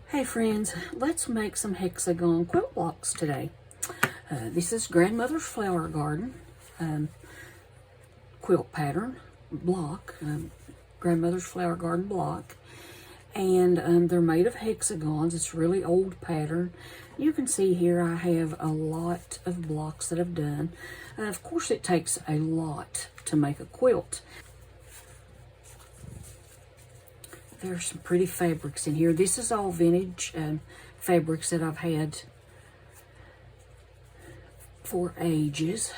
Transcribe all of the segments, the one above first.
Hey friends, let's make some hexagon quilt blocks today. This is Grandmother's Flower Garden quilt pattern block, Grandmother's Flower Garden block. And they're made of hexagons. It's a really old pattern. You can see here I have a lot of blocks that I've done. Of course it takes a lot to make a quilt. There's some pretty fabrics in here. This is all vintage fabrics that I've had for ages.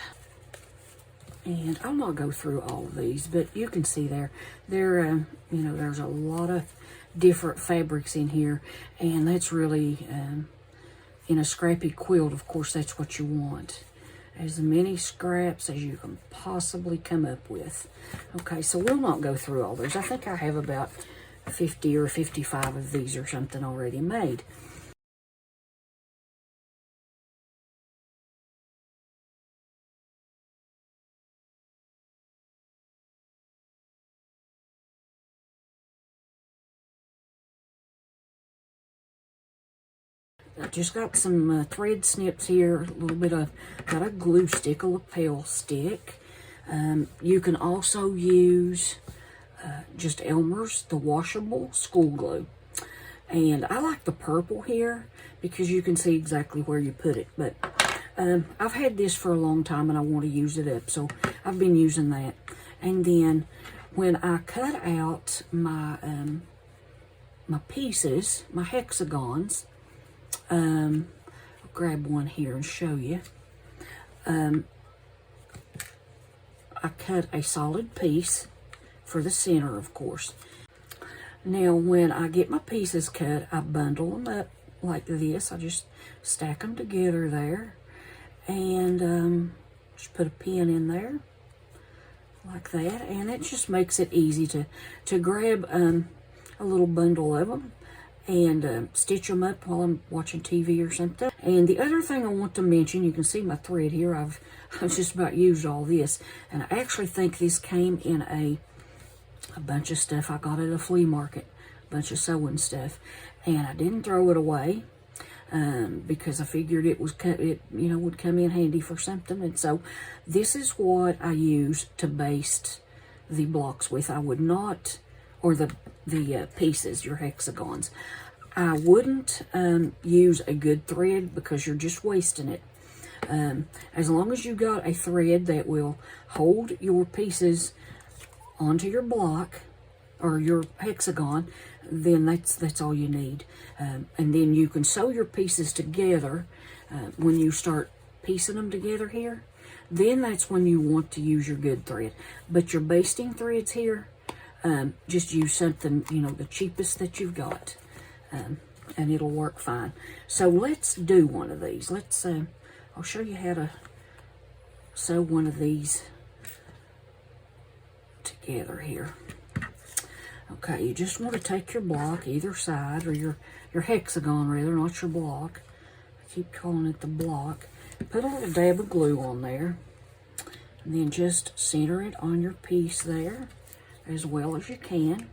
And I'll not go through all of these, but you can see there's a lot of different fabrics in here, and that's really, in a scrappy quilt, of course, that's what you want. As many scraps as you can possibly come up with. Okay, so we'll not go through all those. I think I have about 50 or 55 of these or something already made. I just got some thread snips here, a little bit of, got a glue stick, a lapel stick. You can also use just Elmer's, the washable school glue. And I like the purple here because you can see exactly where you put it. But I've had this for a long time and I want to use it up, so I've been using that. And then when I cut out my my pieces, my hexagons, I'll grab one here and show you. I cut a solid piece for the center, of course. Now, when I get my pieces cut, I bundle them up like this. I just stack them together there. And just put a pin in there like that. And it just makes it easy to grab a little bundle of them and stitch them up while I'm watching TV or something. And the other thing I want to mention, you can see my thread here. I've just about used all this. And I actually think this came in a bunch of stuff I got at a flea market, a bunch of sewing stuff, and I didn't throw it away because I figured it would come in handy for something. And so this is what I use to baste the blocks with. I would not, or the pieces, your hexagons, I wouldn't use a good thread because you're just wasting it. As long as you got a thread that will hold your pieces onto your block or your hexagon, then that's all you need. And then you can sew your pieces together when you start piecing them together here. Then that's when you want to use your good thread. But your basting threads here, just use something, the cheapest that you've got, and it'll work fine. So let's do one of these. I'll show you how to sew one of these together here. Okay, you just want to take your block, either side, or your hexagon rather, not your block. I keep calling it the block. Put a little dab of glue on there, and then just center it on your piece there as well as you can.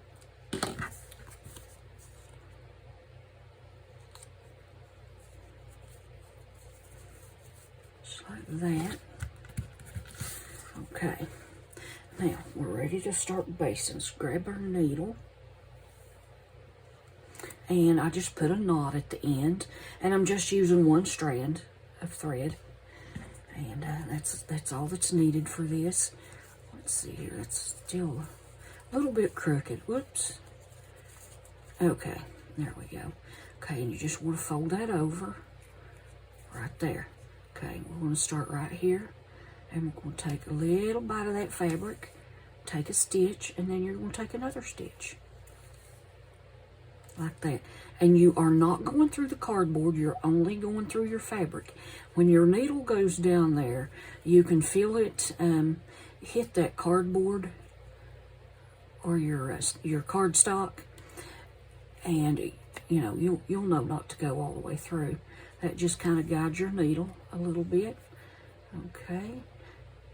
Just like that. Okay. Now, we're ready to start basting. Let's grab our needle. And I just put a knot at the end. And I'm just using one strand of thread. And that's all that's needed for this. Let's see here. It's still a little bit crooked. Whoops. Okay, there we go. Okay, and you just want to fold that over right there. Okay, we're going to start right here. And we're going to take a little bite of that fabric, take a stitch, and then you're going to take another stitch. Like that. And you are not going through the cardboard, you're only going through your fabric. When your needle goes down there, you can feel it hit that cardboard or your cardstock, and you'll know not to go all the way through. That just kind of guides your needle a little bit. Okay.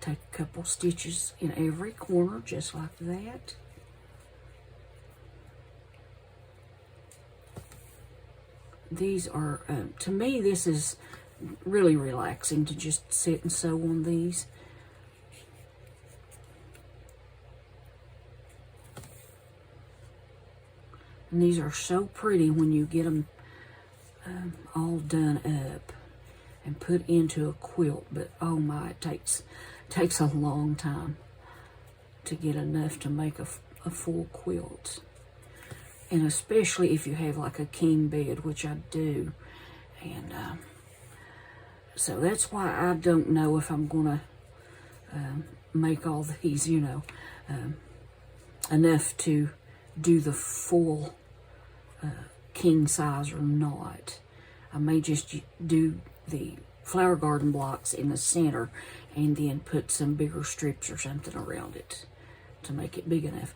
Take a couple stitches in every corner, just like that. these are, to me, this is really relaxing to just sit and sew on these. And these are so pretty when you get them all done up and put into a quilt. But oh my, it takes a long time to get enough to make a full quilt. And especially if you have like a king bed, which I do. And so that's why I don't know if I'm gonna make all these, you know, enough to do the full king size or not. I may just do the flower garden blocks in the center and then put some bigger strips or something around it to make it big enough.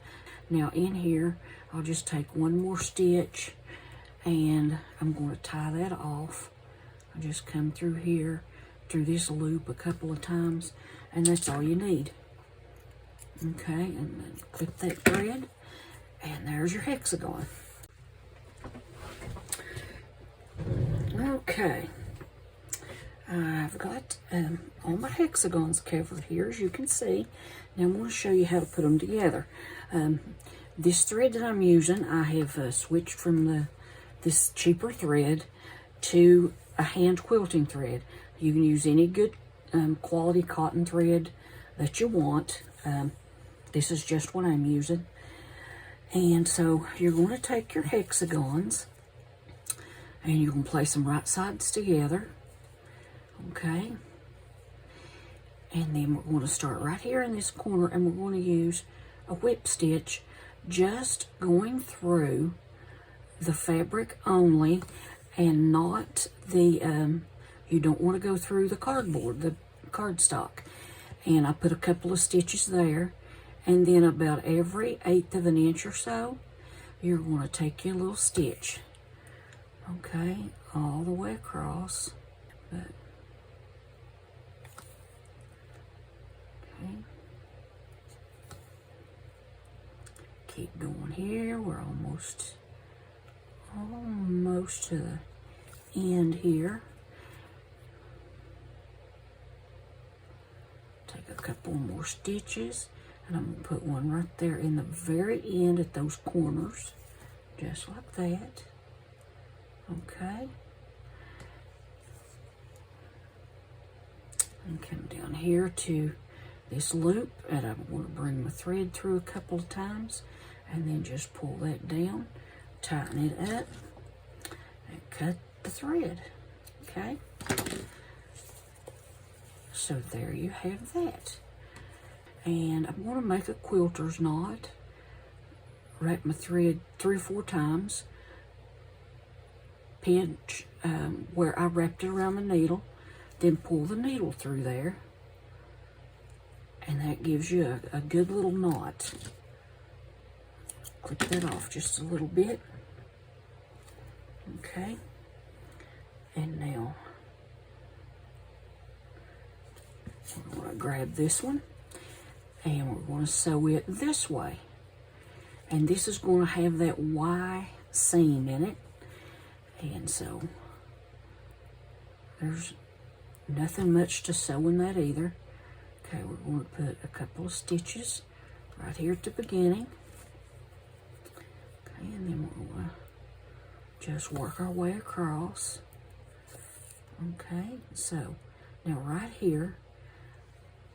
Now in here, I'll just take one more stitch and I'm going to tie that off. I'll just come through here, through this loop a couple of times, and that's all you need. Okay, and then clip that thread, and there's your hexagon. Okay, I've got all my hexagons covered here, as you can see. Now I'm going to show you how to put them together. This thread that I'm using, I have switched from this cheaper thread to a hand quilting thread. You can use any good quality cotton thread that you want. This is just what I'm using. And so you're going to take your hexagons and you can place them right sides together. Okay. And then we're going to start right here in this corner, and we're going to use a whip stitch, just going through the fabric only, and not the, you don't want to go through the cardboard, the cardstock. And I put a couple of stitches there, and then about every 1/8 of an inch or so, you're going to take your little stitch. Okay, all the way across. But, okay. Keep going here. We're almost to the end here. Take a couple more stitches, and I'm going to put one right there in the very end at those corners, just like that. Okay. And come down here to this loop, and I'm going to bring my thread through a couple of times, and then just pull that down, tighten it up, and cut the thread. Okay. So there you have that. And I'm going to make a quilter's knot. Wrap my thread 3 or 4 times. Pinch where I wrapped it around the needle, then pull the needle through there, and that gives you a good little knot. Clip that off just a little bit. Okay, and now we're going to grab this one, and we're going to sew it this way, and this is going to have that Y seam in it. And so there's nothing much to sew in that either. Okay, we're going to put a couple of stitches right here at the beginning. Okay, and then we're going to just work our way across. Okay, so now right here,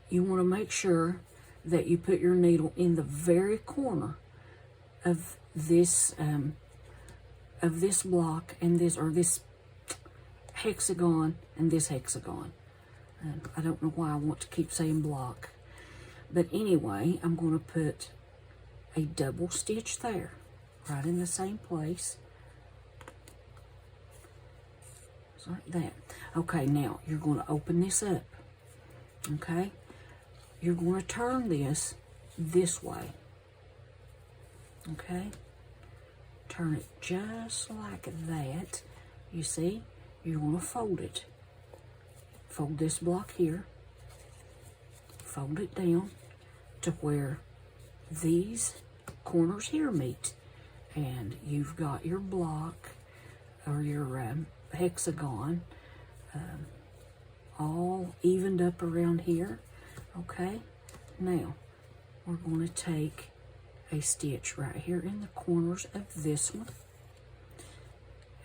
you want to make sure that you put your needle in the very corner of this block and this hexagon and this hexagon. I don't know why I want to keep saying block, but anyway, I'm going to put a double stitch there, right in the same place, just like that. Okay, now you're going to open this up. Okay, you're going to turn this way. Okay. Turn it just like that. You see, you're going to fold it. Fold this block here. Fold it down to where these corners here meet. And you've got your block or your hexagon all evened up around here. Okay, now we're going to take a stitch right here in the corners of this one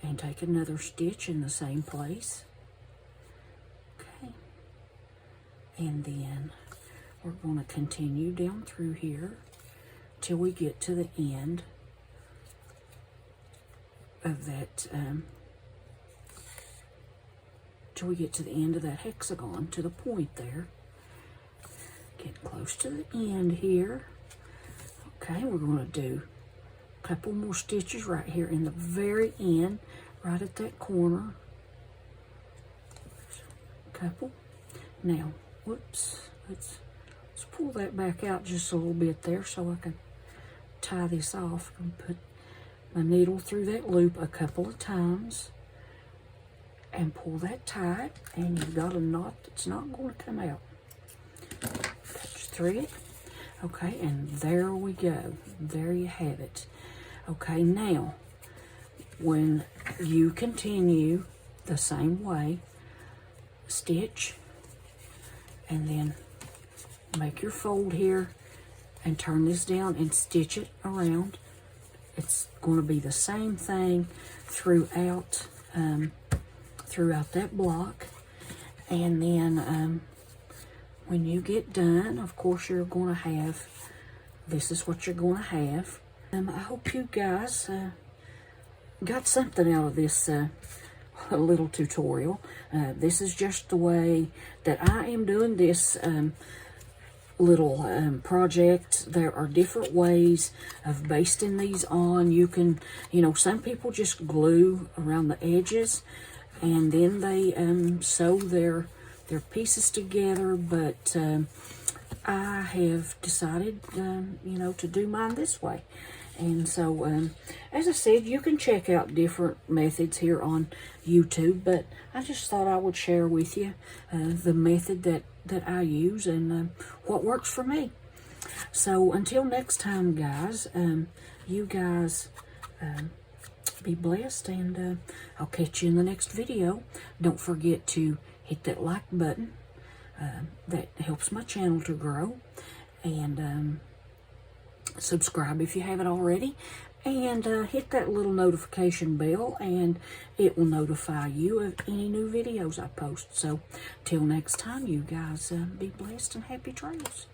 and take another stitch in the same place. Okay, and then we're going to continue down through here till we get to the end of that till we get to the end of that hexagon, to the point there. Get close to the end here. Okay, we're going to do a couple more stitches right here in the very end, right at that corner. Couple. Now, whoops, let's pull that back out just a little bit there so I can tie this off and put my needle through that loop a couple of times and pull that tight, and you've got a knot that's not going to come out. Touch thread. Okay, and there we go. There you have it. Okay, now when you continue the same way, stitch and then make your fold here and turn this down and stitch it around. It's going to be the same thing throughout that block. And then when you get done, of course, you're going to have, this is what you're going to have. I hope you guys got something out of this little tutorial. This is just the way that I am doing this little project. There are different ways of basting these on. You can, some people just glue around the edges and then they sew their pieces together, but I have decided, to do mine this way. And so, as I said, you can check out different methods here on YouTube, but I just thought I would share with you the method that I use and what works for me. So, until next time, guys, you guys be blessed, and I'll catch you in the next video. Don't forget to hit that like button. That helps my channel to grow. And subscribe if you haven't already, and hit that little notification bell, and it will notify you of any new videos I post. So till next time, you guys be blessed and happy trails.